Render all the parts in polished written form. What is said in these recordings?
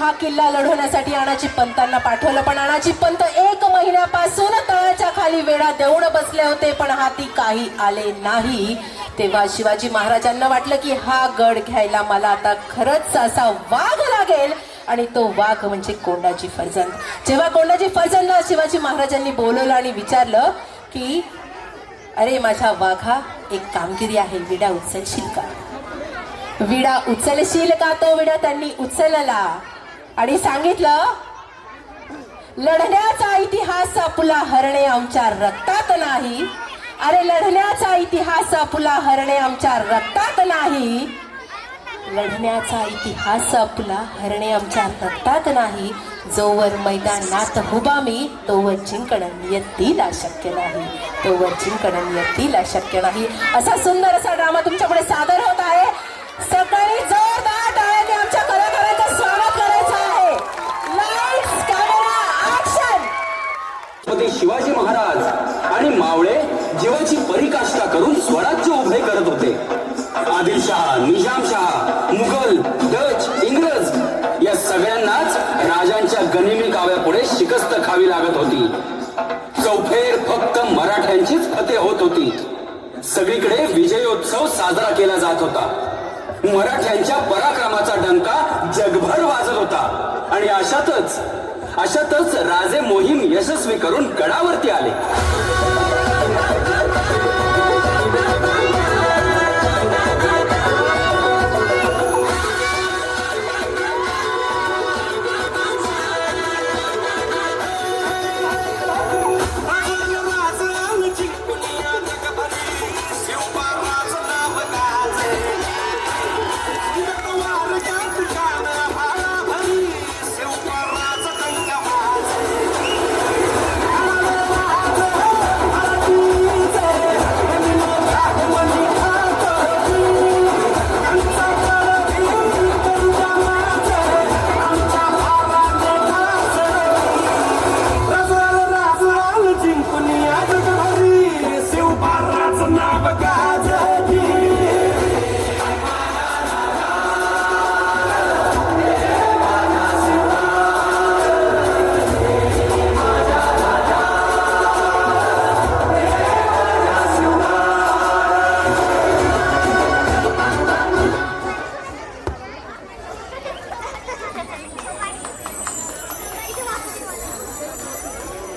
हा किल्ला लढवण्यासाठी अनाची पंतांना पाठवलं, पण अनाची पंत 1 महिन्यापासून तळाच्या खाली वेढा देऊन बसले होते, पण हाती काही आले नाही. तेव्हा शिवाजी महाराजांना वाटलं की हा गड घ्यायला मला आता खरंच असा वाघ लागेल, आणि तो वाघ म्हणजे कोंडाजी फर्जंद. जेव्हा कोंडाजी फर्जंदला शिवाजी महाराजांनी बोलवलं आणि विचारलं की अरे माझ्या वाघा, एक कामगिरी आहे, विडा उचलशील का? विडा उचलशील का? तो विडा त्यांनी उचलला आणि सांगितलं, लढण्याचा इतिहास आपला हरणे आमच्या रक्तात नाही. अरे लढण्याचा इतिहास आपला हरणे आमच्या रक्तात नाही. लढण्याचा इतिहास आपला हरणे आमच्या रक्तात नाही. जोवर मैदानात उभा मी, तोवर जिंकणं नियतीला शक्य नाही. तोवर जिंकणं नियतीला शक्य नाही. असा सुंदर असा ड्रामा तुमच्यापुढे सादर होत आहे. सकाळी जोरदार टाळ्यांनी आमच्या कलाकारांचं स्वागत करायचं आहे. Lights, camera, action. Chhatrapati Shivaji Maharaj आणि मावळे जीवाची परिकाष्ठा करून स्वराज्य उभे करत होते. आदिलशहा, निजामशहा, मुघल, डच, इंग्रज या सगळ्यांनाच राजांच्या गनिमी काव्यापुढे शिकस्त खावी लागत होती. चौफेर फक्त मराठ्यांचीच फते होत होती. सगळीकडे विजयोत्सव साजरा केला जात होता. मराठ्यांच्या पराक्रमाचा डंका जगभर वाजत होता. आणि अशातच राजे मोहीम यशस्वी करून गडावरती आले.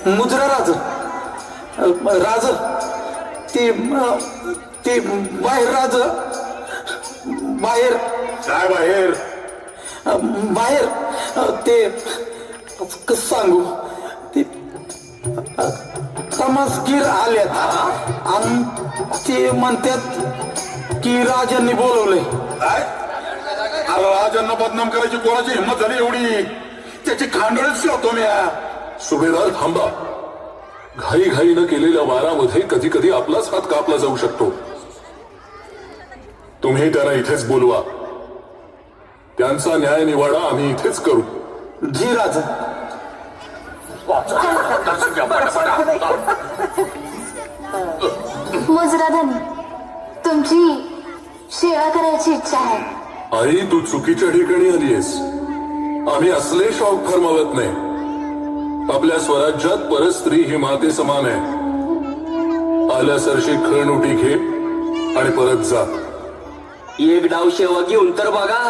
मुजरा राज ते बाहेर राज बाहेर काय बाहेर बाहेर ते कसं सांगू, ते तमासगीर आल्यात आणि ते म्हणतात की राजांनी बोलवलंय. काय? अरे राजांना बदनाम करायची कोणाची हिंमत झाली एवढी? त्याची खांडळच ठेवतो मी. सुभेदार थांबा. घाईघाईनं केलेल्या वारामध्ये कधी कधी आपलाच हात कापला जाऊ शकतो. तुम्ही त्यांना इथेच बोलवा. त्यांचा न्याय निवाडा आम्ही इथेच करू. जी राजा. मुजराधनी, तुमची सेवा करायची इच्छा आहे. आई, तू चुकीच्या ठिकाणी आलीयस. आम्ही असले शौक फरमावत नाही. आपल्या स्वराज्यात परस्त्री ही माते समान आहे. आल्यासरशी खणउटी घे आणि परत जा. एक डाव शेवा घेऊन तर बघा,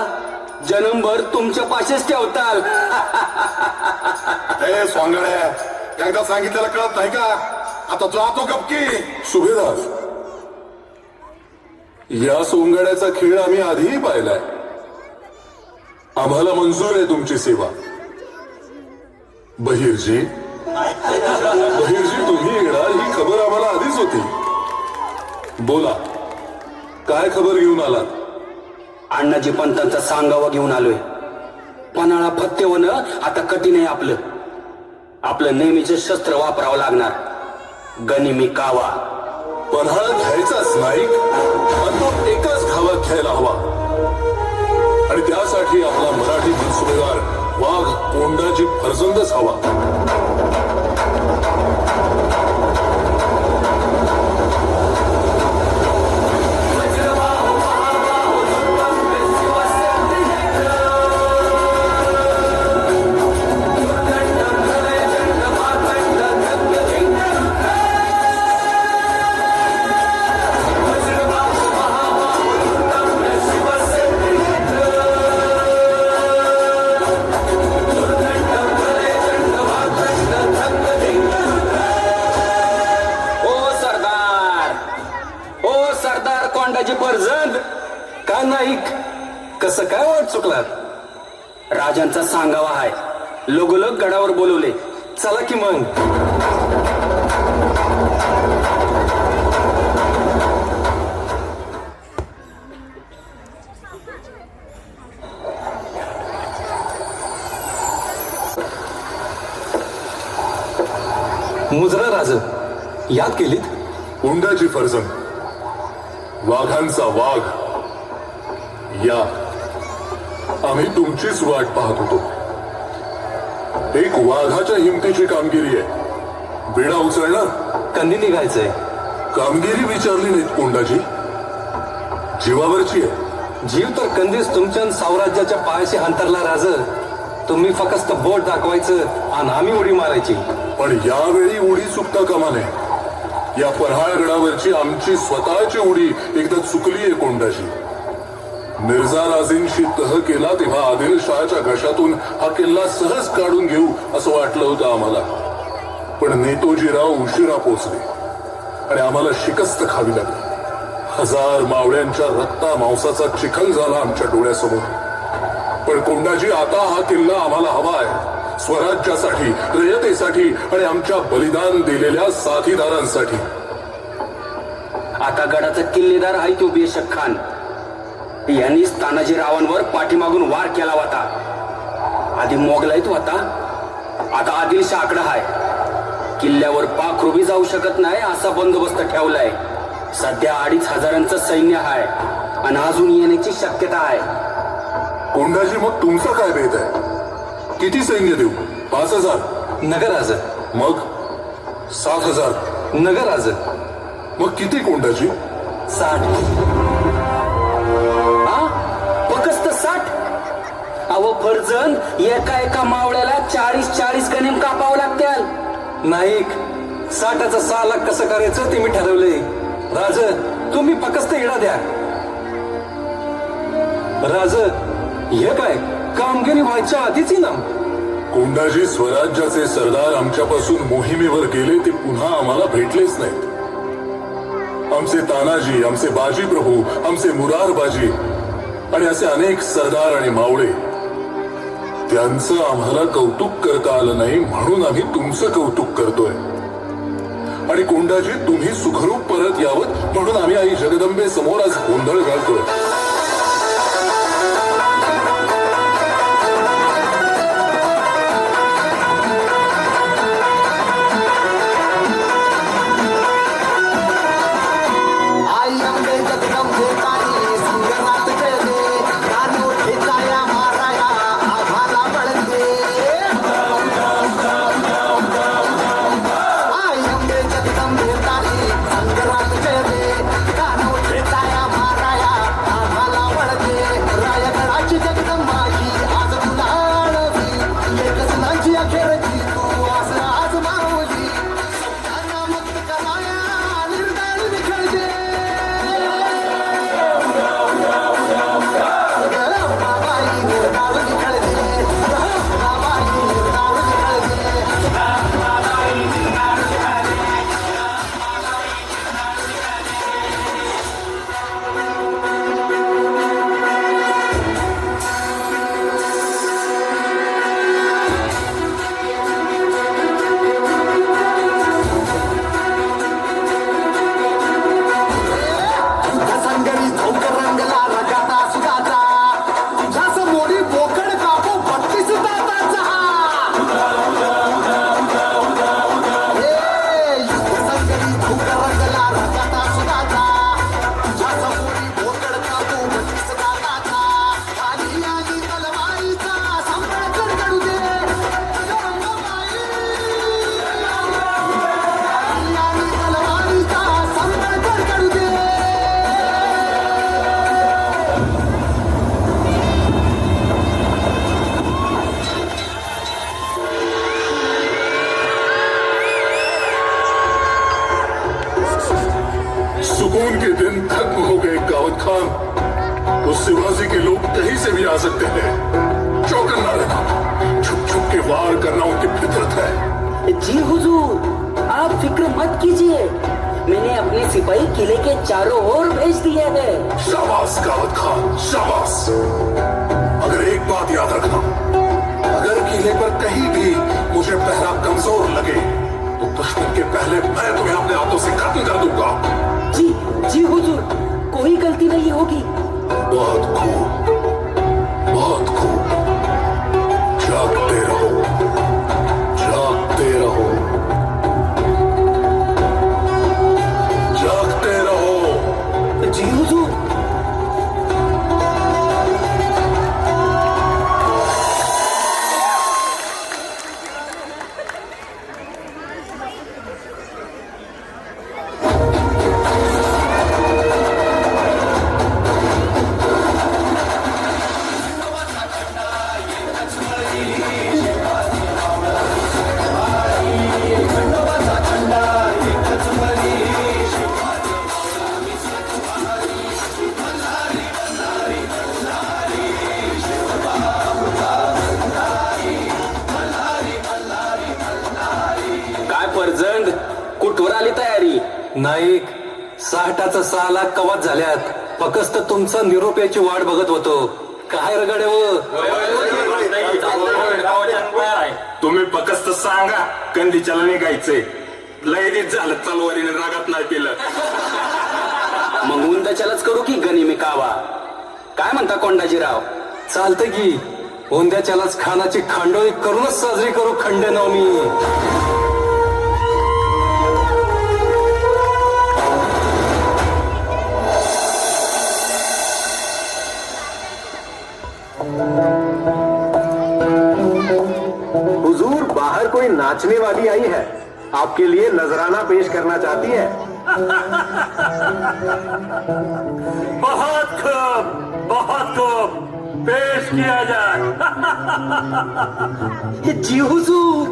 जन्मभर तुमच्या पाशीच ठेवताल. ए सोंगड्या, एकदा सांगितलेलं कळत नाही का? आता जातो गपकी. सुभेदार, या सोंगाड्याचा खेळ आम्ही आधीही पाहिलाय. आम्हाला मंजूर आहे तुमची सेवा. बहिर्जी, तुम्ही येणार ही खबर आम्हाला आधीच होती. बोला, काय खबर घेऊन आलात? अण्णाजी पंतांचा सांगावा घेऊन आलोय. पन्हाळा फत्तेवन आता कठीण आहे. आपलं नेहमीचं शस्त्र वापरावं लागणार, गनिमी कावा. पन्हाळा घ्यायचाच नाही, पण तो एकाच घावात घ्यायला हवा. आणि त्यासाठी आपला मराठी सुभेदार वाघ कोंडाजी फर्जंदच हवा. राजे परजंद का नाईक कसं काय वाट चुकलात? राजांचा सांगावा आहे. लगोलग गडावर बोलवले. चला की मग. मुजरा राज याद केलीत? कोंडाची फरजंद, वाघांचा वाघ, या आम्ही तुमचीच वाट पाहत होतो. एक वाघाच्या हिमतीची कामगिरी आहे. बेडा उचलणार, कंदी निघायचंय. कामगिरी विचारली नाहीत कोंडाची, जीवावरची आहे. जीव तर कंदीच तुमच्या साम्राज्याच्या पायाशी अंतरला राज. तुम्ही फक्त बोट दाखवायचं आणि आम्ही उडी मारायची. पण यावेळी उडी चुकता कामा नये. या पन्हाळगडावरची आमची स्वतःची उडी एकदा चुकलीये कोंडाची. मिर्झा राजेंशी तह केला तेव्हा आदिलशहाच्या घशातून हा किल्ला सहज काढून घेऊ असं वाटलं होतं आम्हाला. पण नेतोजीराव उशिरा पोचले आणि आम्हाला शिकस्त खावी लागली. 1000 मावळ्यांच्या रक्ता मांसाचा चिखल झाला आमच्या डोळ्यासमोर. पण कोंडाजी, आता हा किल्ला आम्हाला हवा आहे. स्वराज्यासाठी, रयतेसाठी आणि आमच्या बलिदान दिलेल्या साथीदारांसाठी. आता गडाचा किल्लेदार आहे तो बेशक खान. यांनी तानाजी रावांवर पाठीमागून वार केला होता. आधी मोगलाईत होता, आता आदिलशहाकडे आहे. किल्ल्यावर पाखरुबी जाऊ शकत नाही असा बंदोबस्त ठेवलाय. सध्या 2500 सैन्य आहे आणि अजून येण्याची शक्यता आहे. कोंडाजी, मग तुमचा काय बेत आहे? किती सैन्य देऊ? 5000? नगराज. मग 7000? नगराज. मग किती कोंडाजी? 60. फक्त 60? अहो फरजंद, एका मावळ्याला 40 गणिम कापावं लागतील. नाईक, 60चं 6 लाख कसं करायचं ते मी ठरवलंय. राज, तुम्ही फक्त इडा द्या. राज, हे काय कामगिरी व्हायच्या आधीच इनाम? कोंडाजी, स्वराज्याचे सरदार आमच्यापासून मोहिमेवर गेले ते पुन्हा आम्हाला भेटलेच नाहीत. आमचे तानाजी, आमचे बाजी प्रभू, आमचे मुरारबाजी आणि असे अनेक सरदार आणि मावळे, त्यांचं आम्हाला कौतुक करता आलं नाही म्हणून आम्ही तुमचं कौतुक करतोय. आणि कोंडाजी, तुम्ही सुखरूप परत यावं म्हणून आम्ही आई जगदंबे समोर आज गोंधळ घालतोय. सुकून के दिन खत्म हो गए गावत खान. तो शिवाजी के लोग कहीं से भी आ सकते हैं. चौकन्ना रहना, छुप छुप के वार करना उनकी फितरत है. जी हुजूर, आप फिक्र मत कीजिए. मैंने अपने सिपाही किले के चारों ओर भेज दिए हैं। शाबाश गावत खान, शाबाश। अगर एक बात याद रखना, अगर किले पर कहीं भी मुझे पहरा कमजोर लगे तो दुश्मन के पहले मैं तुम्हें अपने हाथों से खत्म कर दूंगा। जी जी हुजूर, कोई गलती नहीं होगी। बहुत खूब, बहुत खूब। जागते रहो, जागते रहो, जागते रहो। जी हुजूर। काय परजंग, कुठवर आली तयारी? नाईक, 6 लाख कवात झाल्यात. फक्त तुमचा निरोप्याची वाट बघत होतो. काय रगडे हो? तुम्ही फक्त सांगा कंदीच्याला निघायचंय. लय दिवस झालं तलवारीने रागात नाही केलं. मग उंदाच्यालाच करू की गनिमी कावा? काय म्हणता कोंडाजीराव? चालतं की उंद्याच्यालाच खानाची खांडोळी करूनच साजरी करू खंडेनवमी. हुजूर, बाहर कोई नाचने वाली आई है, आपके लिए नजराना पेश करना चाहती है। बहुत खूब, पेश किया जाए। जी हुजूर.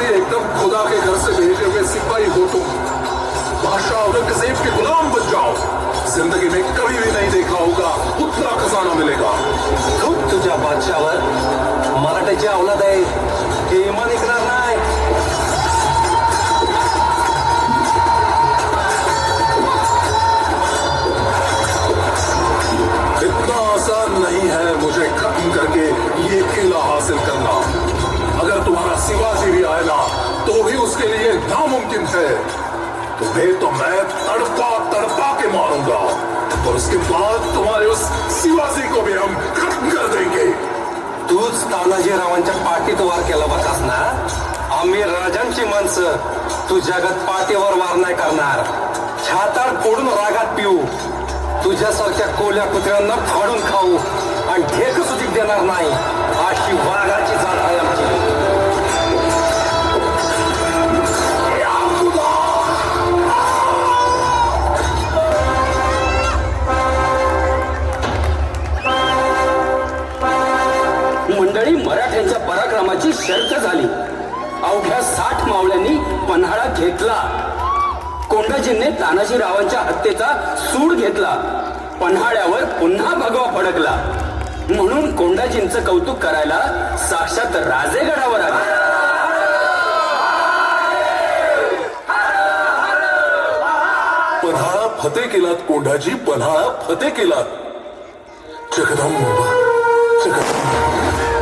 एकदम खुदा के घर से भेजे हुए सिपाही हो तुम। बादशाह औरंगजेब के गुलाम बन जाओ। जिंदगी में कभी भी नहीं देखा होगा उतना खजाना मिलेगा। खूप तुझ्या बादशावर मराठ्याची अवलाद आहे हे इमान ऐकणार नाही. इतना आसान नहीं है मुझे खत्म करके ये किला हासिल करना। अगर तुम्हारा शिवाजी भी आएगा तो भी उसके लिए नामुमकिन है। तुम्हें तो मैं तड़पा तड़पा के मारूंगा और उसके बाद तुम्हारे उस शिवाजी को भी हम खत्म कर देंगे। तूच तानाजीरावांच्या पाठीत वार केला बघास ना. आम्ही राजांची माणसं तू जगात पाठीवर वार नाही करणार. छाताड फोडून रागात पिऊ. तुझ्यासारख्या कोल्या कुत्र्यांना फाडून खाऊ आणि ढेक सुधी देणार नाही. अशी वाघाची जात आहे आमची. मंडळी, मराठ्यांच्या पराक्रमाची शर्त झाली. अवघ्या 60 मावळ्यांनी पन्हाळा घेतला. कोंडाजींनी तानाजीरावांच्या हत्येचा सूड घेतला. पन्हाळ्यावर पुन्हा भगवा फडकला. म्हणून कोंडाजींचं कौतुक करायला साक्षात राजेगडावर आले. पन्हाळा फते केलात कोंढाजी, पन्हाळा फते केलात. जगदंब जगदंब.